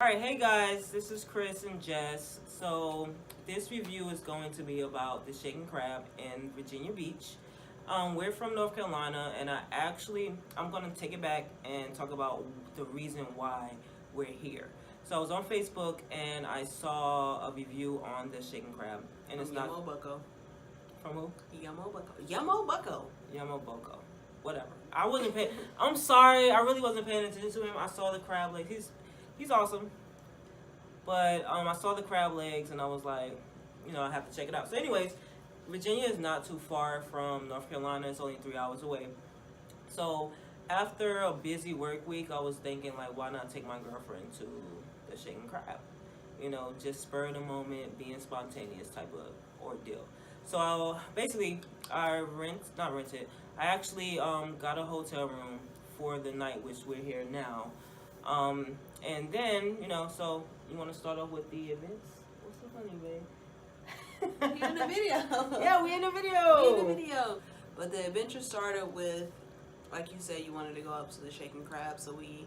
Alright, hey guys, this is Chris and Jess. So, this review is going to be about the Shaking Crab in Virginia Beach. We're from North Carolina, and I'm going to take it back and talk about the reason why we're here. So, I was on Facebook and I saw a review on the Shaking Crab. And it's not. Yamo Bucko. From who? Yamo Bucko. Yamo Bucko. Yamo Boko. Whatever. I wasn't paying. I'm sorry, I really wasn't paying attention to him. I saw the crab legs. He's awesome. But I saw the crab legs and I was like, I have to check it out. So anyways, Virginia is not too far from North Carolina. It's only 3 hours away. So after a busy work week, I was thinking, like, why not take my girlfriend to the Shaking Crab? Just spur of the moment, being spontaneous type of ordeal. So I actually got a hotel room for the night, which we're here now. And then, so you want to start off with the events? What's so funny, babe? You're in the video. Yeah, we in the video. We in the video. But the adventure started with, like you said, you wanted to go up to the Shaking Crab. So we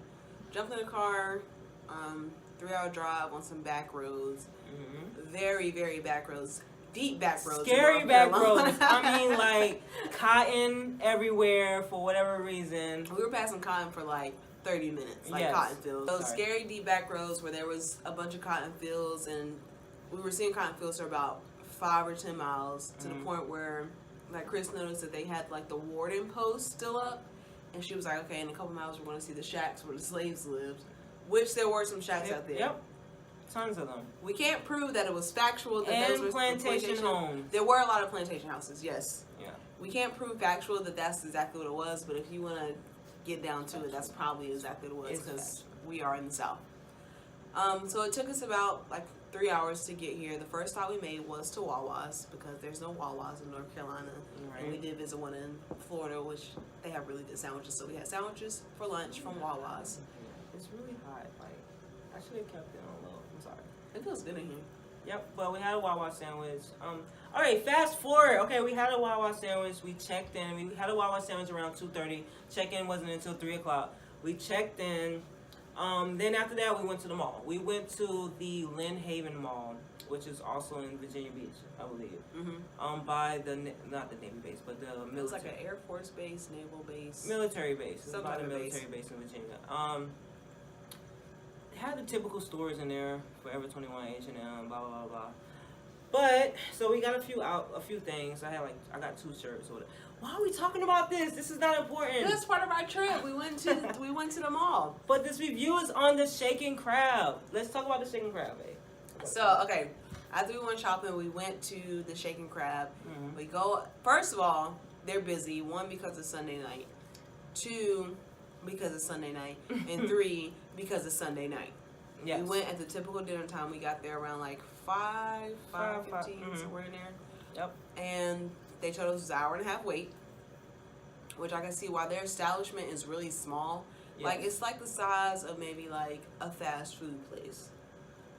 jumped in the car, 3-hour drive on some back roads. Mm-hmm. Very, very back roads. Deep back roads. Scary back roads. I mean, like, cotton everywhere for whatever reason. We were passing cotton for like 30 minutes, like yes. Cotton fields. Those scary deep back roads where there was a bunch of cotton fields, and we were seeing cotton fields for about 5 or 10 miles to the point where, like, Chris noticed that they had like the warden post still up, and she was like, okay, in a couple miles we're going to see the shacks where the slaves lived, which there were some shacks out there. Yep. Tons of them. We can't prove that it was factual that and those were plantation homes. There were a lot of plantation houses, yes. Yeah. We can't prove factual that that's exactly what it was, but if you want to get down to it, that's probably exactly what it was, because we are in the South. So it took us about like 3 hours to get here. The first stop we made was to Wawa's, because there's no Wawa's in North Carolina. Right. And we did visit one in Florida, which they have really good sandwiches. So we had sandwiches for lunch from Wawa's. It's really hot. Like, I should have kept it on low. I'm sorry. It feels good in here. Yep, but we had a Wawa sandwich. All right, fast forward. Okay, we had a Wawa sandwich. We checked in. We had a Wawa sandwich around 2:30. Check-in wasn't until 3 o'clock. We checked in. Then after that, we went to the mall. We went to the Lynn Haven Mall, which is also in Virginia Beach, I believe. Mm-hmm. By not the Navy base, but the military. It's like an Air Force base, naval base. Military base. It's by the military base in Virginia. Had the typical stores in there, Forever 21, H&M, blah blah blah blah. But so we got a few things. I got 2 shirts. Or whatever. Why are we talking about this? This is not important. That's part of our trip. We went to the mall. But this review is on the Shaking Crab. Let's talk about the Shaking Crab, babe. So okay, after we went shopping, we went to the Shaking Crab. Mm-hmm. We go. First of all, they're busy. 1, because it's Sunday night. 2, because it's Sunday night, and 3, because it's Sunday night. Yes. We went at the typical dinner time. We got there around like 5:15, somewhere in there. Yep. And they told us it was an hour and a half wait, which I can see why their establishment is really small. Yes. Like, it's like the size of maybe like a fast food place.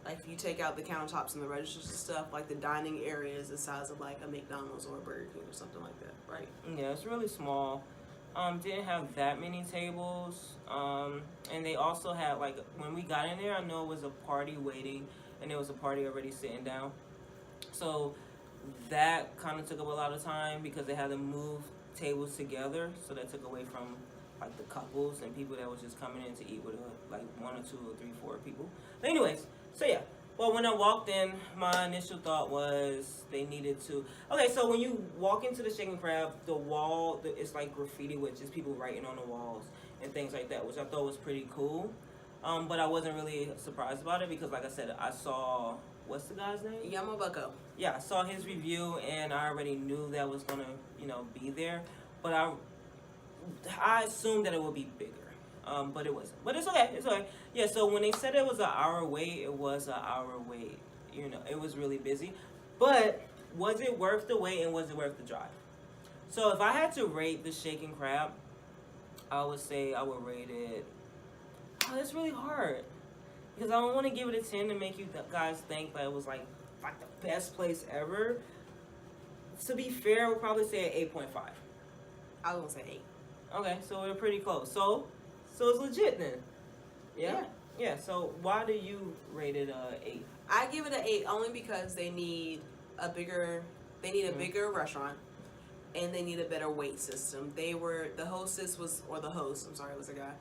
Like, if you take out the countertops and the registers and stuff, like the dining area is the size of like a McDonald's or a Burger King or something like that, right? Yeah, it's really small. Didn't have that many tables, and they also had, like, when we got in there, I know it was a party waiting, and there was a party already sitting down, so that kind of took up a lot of time, because they had to move tables together, so that took away from, like, the couples and people that was just coming in to eat with, like, 1 or 2 or 3, 4 people. But anyways, so yeah. Well, when I walked in, my initial thought was they needed to... Okay, so when you walk into the Shaking Crab, the wall, it's like graffiti with just people writing on the walls and things like that, which I thought was pretty cool. But I wasn't really surprised about it because, like I said, I saw... What's the guy's name? Yamo Bucko. Yeah, I saw his review, and I already knew that was going to, be there. But I assumed that it would be bigger. But it wasn't. But it's okay. It's okay. Yeah, so when they said it was an hour wait, it was an hour wait. It was really busy. But was it worth the wait, and was it worth the drive? So if I had to rate the Shaking Crab, I would say I would rate it... Oh, that's really hard. Because I don't want to give it a 10 to make you guys think that it was like the best place ever. To be fair, I would probably say an 8.5. I was going to say 8. Okay, so we're pretty close. So it's legit then. Yeah. Yeah. So why do you rate it 8? I give it an 8 only because they need a bigger restaurant, and they need a better weight system. The hostess was, or the host, I'm sorry, was a guy.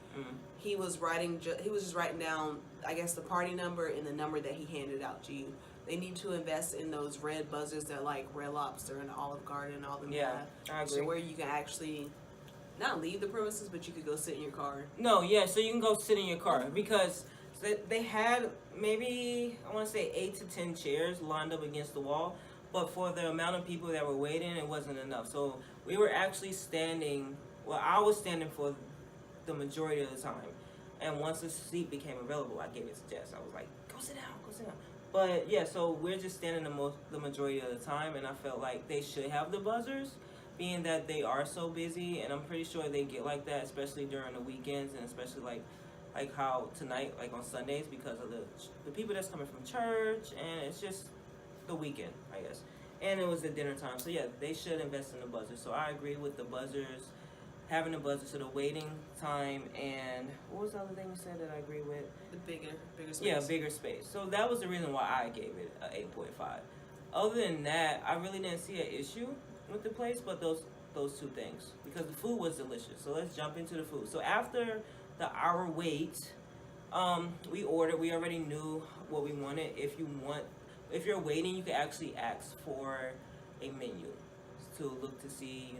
He was just writing down, I guess, the party number and the number that he handed out to you. They need to invest in those red buzzers that like Red Lobster and Olive Garden and all them have. I agree. So where you can actually not leave the premises, but you could go sit in your car. No, yeah, so you can go sit in your car because they had maybe, I want to say 8 to 10 chairs lined up against the wall, but for the amount of people that were waiting, it wasn't enough. So we were actually standing, well, I was standing for the majority of the time. And once a seat became available, I gave it to Jess. I was like, go sit down, go sit down. But yeah, so we're just standing the majority of the time, and I felt like they should have the buzzers, being that they are so busy, and I'm pretty sure they get like that, especially during the weekends, and especially like how tonight, like on Sundays, because of the people that's coming from church, and it's just the weekend, I guess. And it was the dinner time, so yeah, they should invest in the buzzers. So I agree with the buzzers, having the buzzers, so the waiting time, and what was the other thing you said that I agree with? The bigger space. Yeah, bigger space. So that was the reason why I gave it an 8.5. Other than that, I really didn't see an issue with the place, but those two things, because the food was delicious. So let's jump into the food. So after the hour wait, we ordered. We already knew what we wanted. If you're waiting, you can actually ask for a menu to look to see,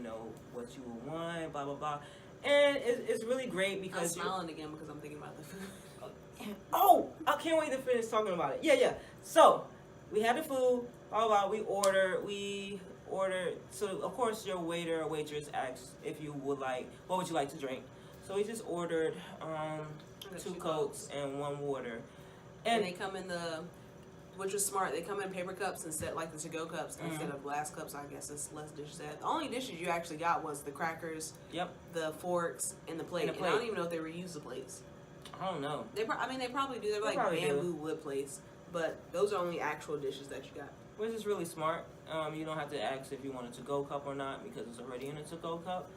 what you will want, blah blah blah, and it's really great because I'm smiling again because I'm thinking about the food. Oh, I can't wait to finish talking about it. Yeah. So we had the food, blah blah blah. We ordered. So of course your waiter or waitress asks if you would like, what would you like to drink? So we just ordered 2 Cokes and 1 water, and they come in which was smart. They come in paper cups instead, like the to-go cups, instead of glass cups. I guess it's less dishes. The only dishes you actually got was the crackers, the forks, and the plate. And I don't even know if they reuse the plates. I don't know. They probably do. They're like bamboo wood plates, but those are only actual dishes that you got. Which is really smart. You don't have to ask if you want a to-go cup or not because it's already in a to-go cup.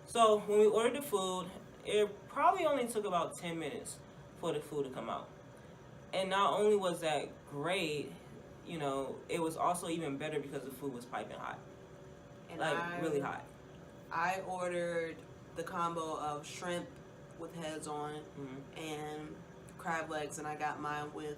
So when we ordered the food, it probably only took about 10 minutes for the food to come out. And not only was that great, it was also even better because the food was piping hot. And really hot. I ordered the combo of shrimp with heads on and crab legs, and I got mine with,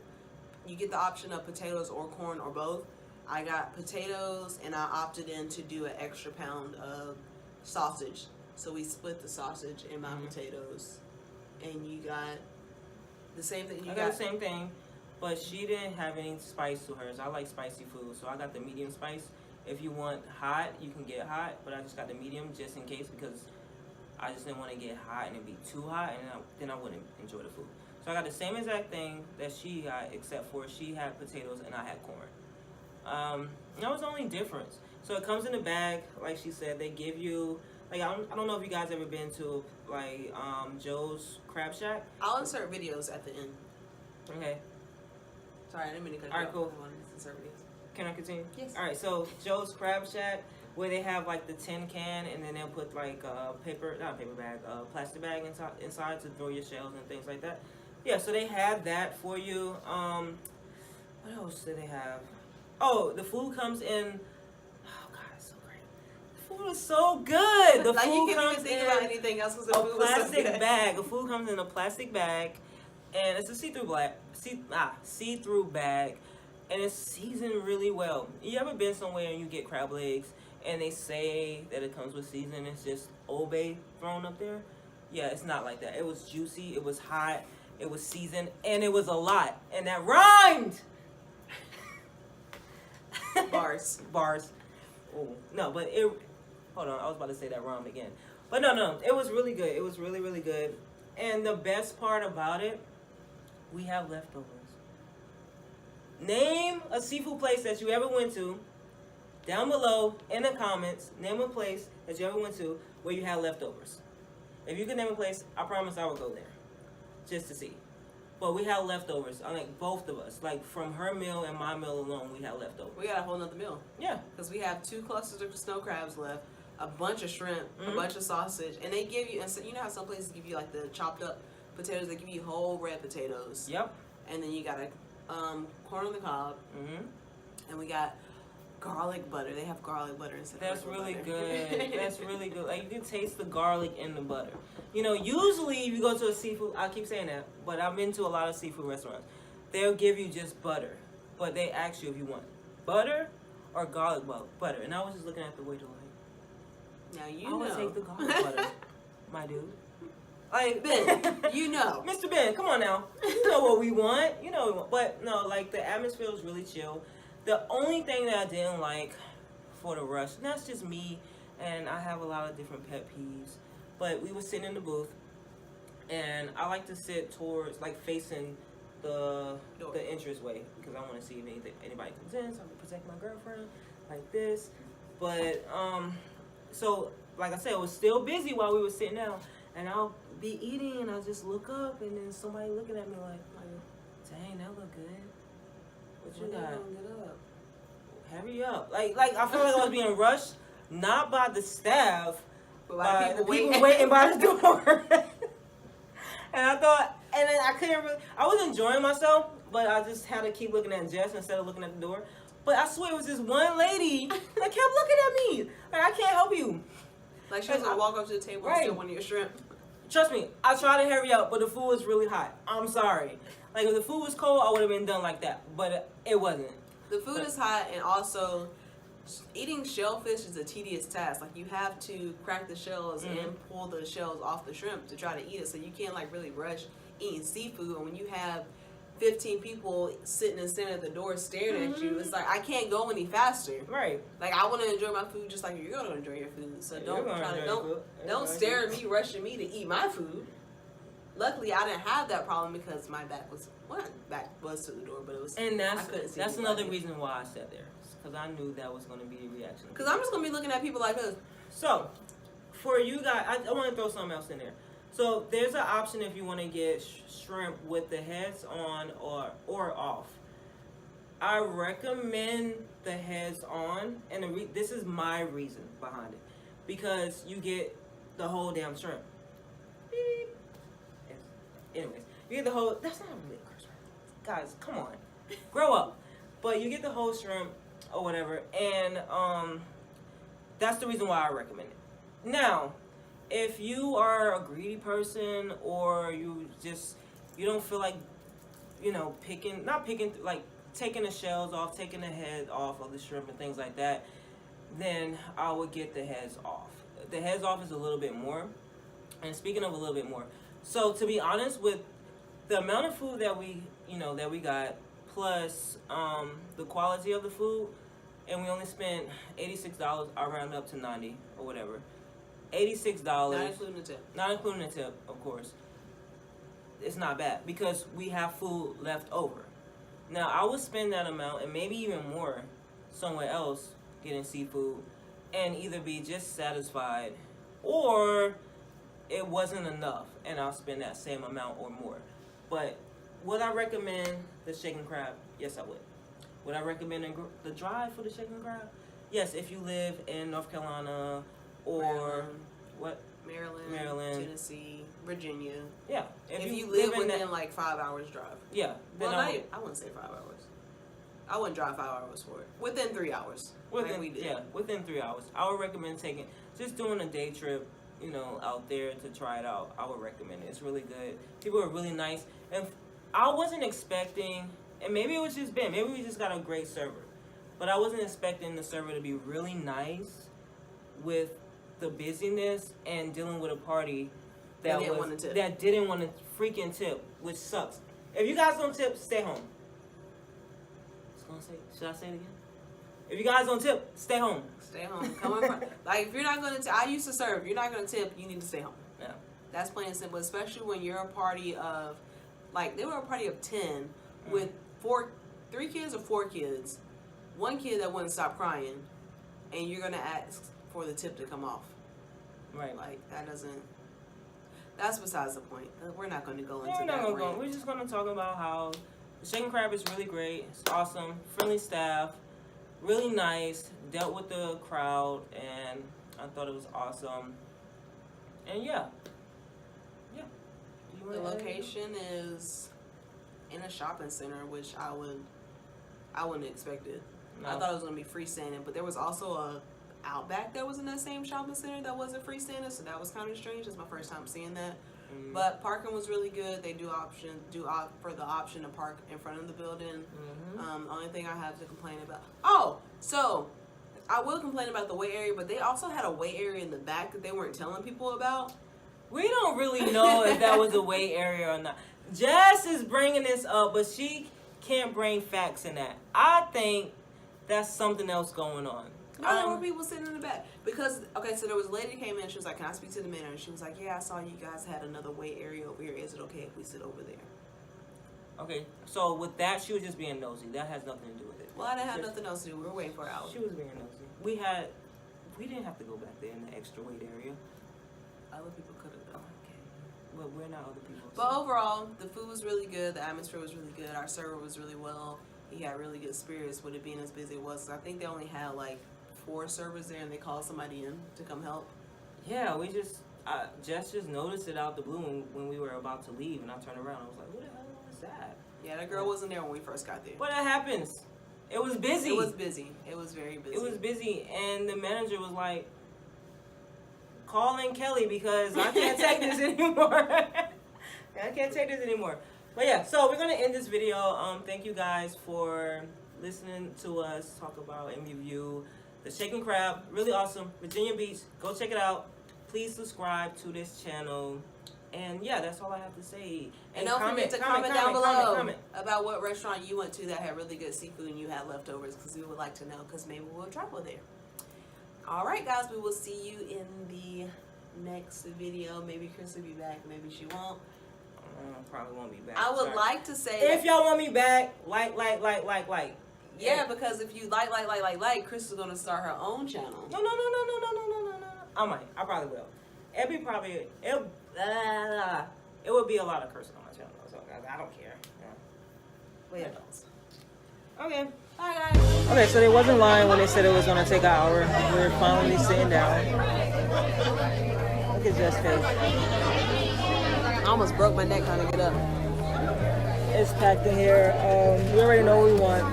you get the option of potatoes or corn or both. I got potatoes, and I opted in to do an extra pound of sausage. So we split the sausage and my potatoes, and you got the same thing. I got the same thing, but she didn't have any spice to hers. I like spicy food, so I got the medium spice. If you want hot, you can get hot, but I just got the medium just in case because I just didn't want to get hot and it be too hot, and then I wouldn't enjoy the food. So I got the same exact thing that she got, except for she had potatoes and I had corn. That was the only difference. So it comes in a bag, like she said. They give you, I don't know if you guys ever been to Joe's Crab Shack. I'll insert videos at the end. Okay. Sorry, I didn't mean to cut you off. All right, cool. I wanted to insert videos. Can I continue? Yes. All right, so Joe's Crab Shack, where they have the tin can, and then they'll put a plastic bag inside to throw your shells and things like that. Yeah, so they had that for you. What else do they have? Oh, the food comes in. Oh God, it's so great. The food is so good. The food you can't comes even think in about anything else because the food a was so plastic good. bag. The food comes in a plastic bag, and it's a see-through bag, and it's seasoned really well. You ever been somewhere and you get crab legs, and they say that it comes with seasoning? It's just Old Bay thrown up there. Yeah, it's not like that. It was juicy. It was hot. It was seasoned, and it was a lot, and that rhymed. Bars. Oh, no, but hold on, I was about to say that wrong again. But no, it was really good. It was really, really good. And the best part about it, we have leftovers. Name a seafood place that you ever went to. Down below in the comments, name a place that you ever went to where you had leftovers. If you could name a place, I promise I would go there. Just to see. But we had leftovers. Both of us. From her meal and my meal alone, we had leftovers. We got a whole nother meal. Yeah. Because we have 2 clusters of snow crabs left, a bunch of shrimp, a bunch of sausage, and they give you, and so you know how some places give you the chopped up potatoes. They give you whole red potatoes. Yep. And then you got a corn on the cob. Mm-hmm. And we got garlic butter. They have garlic butter instead That's of regular really butter. good. That's really good. Like, you can taste the garlic in the butter. You know, usually if you go to a seafood, I keep saying that, but I've been to a lot of seafood restaurants. They'll give you just butter, but they ask you if you want butter or garlic butter. And I was just looking at the waiter like, Now you I know. would take the garlic butter, my dude. Like, Ben, you know. Mr. Ben, come on now. You know what we want. You know what we want. But no, like, the atmosphere was really chill. The only thing that I didn't like for the rush, and that's just me, and I have a lot of different pet peeves, but we were sitting in the booth, and I like to sit towards, like, facing the entrance way, because I want to see if anybody comes in, so I can protect my girlfriend, like this. But, so, like I said, it was still busy while we were sitting down, and I'll be eating, and I'll just look up, and then somebody looking at me like, dang, that look good. What you got? Hurry up. Like I feel like I was being rushed, not by the staff, but by the people waiting by the door. And I thought, and then I couldn't really, I was enjoying myself, but I just had to keep looking at Jess instead of looking at the door. But I swear it was this one lady that kept looking at me. Like, I can't help you. Like, she was going to walk up to the table and steal one of your shrimp. Trust me, I tried to hurry up, but the food was really hot. I'm sorry. Like, if the food was cold, I would have been done like that. But it wasn't. The food is hot, and also eating shellfish is a tedious task. Like, you have to crack the shells and pull the shells off the shrimp to try to eat it. So you can't, like, really rush eating seafood. And when you have 15 people sitting and standing at the door staring at you, it's like, I can't go any faster. Right. Like, I want to enjoy my food just like you're going to enjoy your food. So don't stare at me, rushing me to eat my food. Luckily, I didn't have that problem because my back was to the door, but it was. And that's another reason why I sat there, because I knew that was going to be the reaction. Because I'm just going to be looking at people like us. So, for you guys, I want to throw something else in there. So there's an option if you want to get shrimp with the heads on or off. I recommend the heads on, and this is my reason behind it, because you get the whole damn shrimp. Beep. Anyways, you get the whole. That's not really a curse, right? Guys, come on, grow up. But you get the whole shrimp or whatever, and that's the reason why I recommend it. Now, if you are a greedy person or you don't feel like, like taking the shells off, taking the head off of the shrimp and things like that, then I would get the heads off. The heads off is a little bit more. And speaking of a little bit more, so to be honest, with the amount of food that we got, plus the quality of the food, and we only spent $86. I round up to $90 or whatever. $86. Not including the tip. Not including the tip, of course. It's not bad because we have food left over. Now, I would spend that amount and maybe even more somewhere else getting seafood and either be just satisfied or it wasn't enough and I'll spend that same amount or more. But would I recommend the shaken crab? Yes, I would. Would I recommend the drive for the shaken crab? Yes, if you live in North Carolina or Maryland, Tennessee, Virginia. Yeah. If you live within like 5 hours drive. Yeah. Well, I wouldn't say 5 hours. I wouldn't drive 5 hours for it. Within 3 hours. Within 3 hours. I would recommend just doing a day trip, out there to try it out. I would recommend it. It's really good. People are really nice. And I wasn't expecting, and maybe it was just Ben, maybe we just got a great server. But I wasn't expecting the server to be really nice with the busyness and dealing with a party that didn't want to freaking tip, which sucks. If you guys don't tip, stay home. Should I say it again? If you guys don't tip, stay home. Stay home. Come on. Like, if you're not going to I used to serve. If you're not going to tip, you need to stay home. Yeah. That's plain and simple, especially when you're a party of, like, they were a party of 10 with 3 kids or 4 kids. 1 kid that wouldn't stop crying, and you're going to ask for the tip to come off. Right. Like, that's besides the point. We're not going to go into that. We're just going to talk about how the shaken crab is really great. It's awesome. Friendly staff. Really nice. Dealt with the crowd, and I thought it was awesome. And yeah. Do you The location is in a shopping center, which I wouldn't expect it. No. I thought it was gonna be freestanding, but there was also a Outback that was in that same shopping center that wasn't freestanding, so that was kind of strange. It's my first time seeing that. Mm-hmm. But parking was really good. They do offer the option to park in front of the building. Mm-hmm. Only thing I have to complain about. Oh, so I will complain about the wait area, but they also had a wait area in the back that they weren't telling people about. We don't really know if that was a wait area or not. Jess is bringing this up, but she can't bring facts in that. I think that's something else going on. No, there were people sitting in the back. Because, okay, so there was a lady that came in, she was like, can I speak to the manager? And she was like, yeah, I saw you guys had another wait area over here. Is it okay if we sit over there? Okay, so with that, she was just being nosy. That has nothing to do with it. Well, I didn't have nothing else to do. We were waiting for hours. She was being nosy. We didn't have to go back there in the extra wait area. Other people could have done. Okay. Well, we're not other people. But overall, the food was really good. The atmosphere was really good. Our server was really well. He had really good spirits with it being as busy as it was. I think they only had like 4 servers there, and they called somebody in to come help. Yeah, Jess just noticed it out the blue when we were about to leave, and I turned around. I was like, who the hell was that? Yeah, that girl wasn't there when we first got there. But that happens. It was busy. It was busy. It was very busy. It was busy, and the manager was like, call in Kelly because I can't take this anymore. I can't take this anymore. But yeah, so we're going to end this video. Thank you guys for listening to us talk about and review the Shaking Crab. Really awesome. Virginia Beach. Go check it out. Please subscribe to this channel. And yeah, that's all I have to say. And don't forget to comment down below about what restaurant you went to that had really good seafood and you had leftovers, because we would like to know, because maybe we'll travel there. All right, guys, we will see you in the next video. Maybe Chris will be back. Maybe she won't. Probably won't be back. I would like to say if y'all want me back, like. Yeah, because if you like, Chris is going to start her own channel. No. I probably will. It would be a lot of cursing on my channel, so I don't care. Yeah. Okay. Bye, guys. Okay, so they wasn't lying when they said it was gonna take an hour. We're finally sitting down. Look at Jess' face. I almost broke my neck trying to get up. It's packed in here. We already know what we want,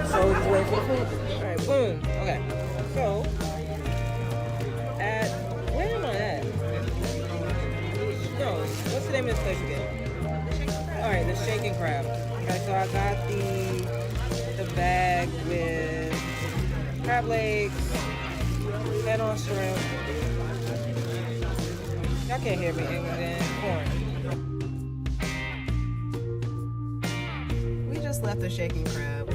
so we're just waiting for the food. All right, boom. Okay, so where am I at? No, what's the name of this place again? All right, the Shaking Crab. Okay, so I got the bag with crab legs, head on shrimp. Y'all can't hear me, and then corn. We just left the Shaking Crab.